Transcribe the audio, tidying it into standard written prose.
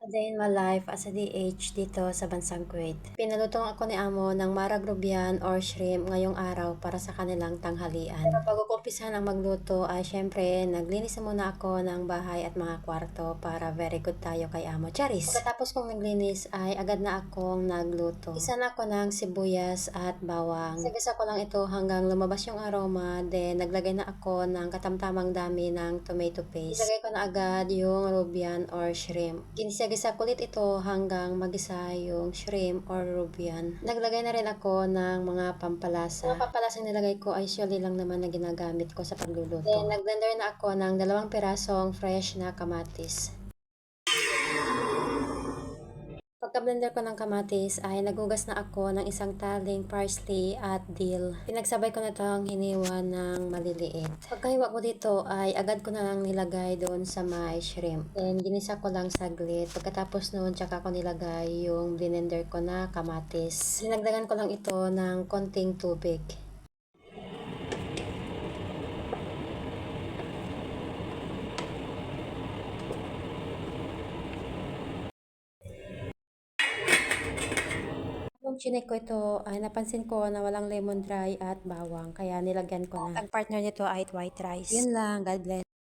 A day in my life as a DH dito sa bansang Kuwait. Pinalutong ako ni Amo ng marag rubian or shrimp ngayong araw para sa kanilang tanghalian. Pero bago ko umpisahan ang magluto ay syempre naglinis muna ako ng bahay at mga kwarto para very good tayo kay Amo. Charis! Pagkatapos kong naglinis ay agad na akong nagluto. Isa na ako ng sibuyas at bawang. Sagasa ko lang ito hanggang lumabas yung aroma. Then naglagay na ako ng katamtamang dami ng tomato paste. Ilagay ko na agad yung rubian or shrimp. Ginisa kulit ito hanggang magisa yung shrimp or rubian. Naglagay na rin ako ng mga pampalasa. Mga pampalasang nilagay ko ay usually lang naman na ginagamit ko sa pagluluto. Then nagblender na ako ng 2 pirasong fresh na kamatis. Pagka-blender ko ng kamatis ay nagugas na ako ng isang taling parsley at dill. Pinagsabay ko na itong hiniwa ng maliliit. Pagkahiwa ko dito ay agad ko na lang nilagay doon sa may shrimp. Then ginisa ko lang saglit. Pagkatapos noon, tsaka ko nilagay yung blender ko na kamatis. Dinagdagan ko lang ito ng konting tubig. Nung chinek ko ito, ay napansin ko na walang lemon dry at bawang. Kaya nilagyan ko na. Ang partner nito ay white rice. Yun lang. God bless.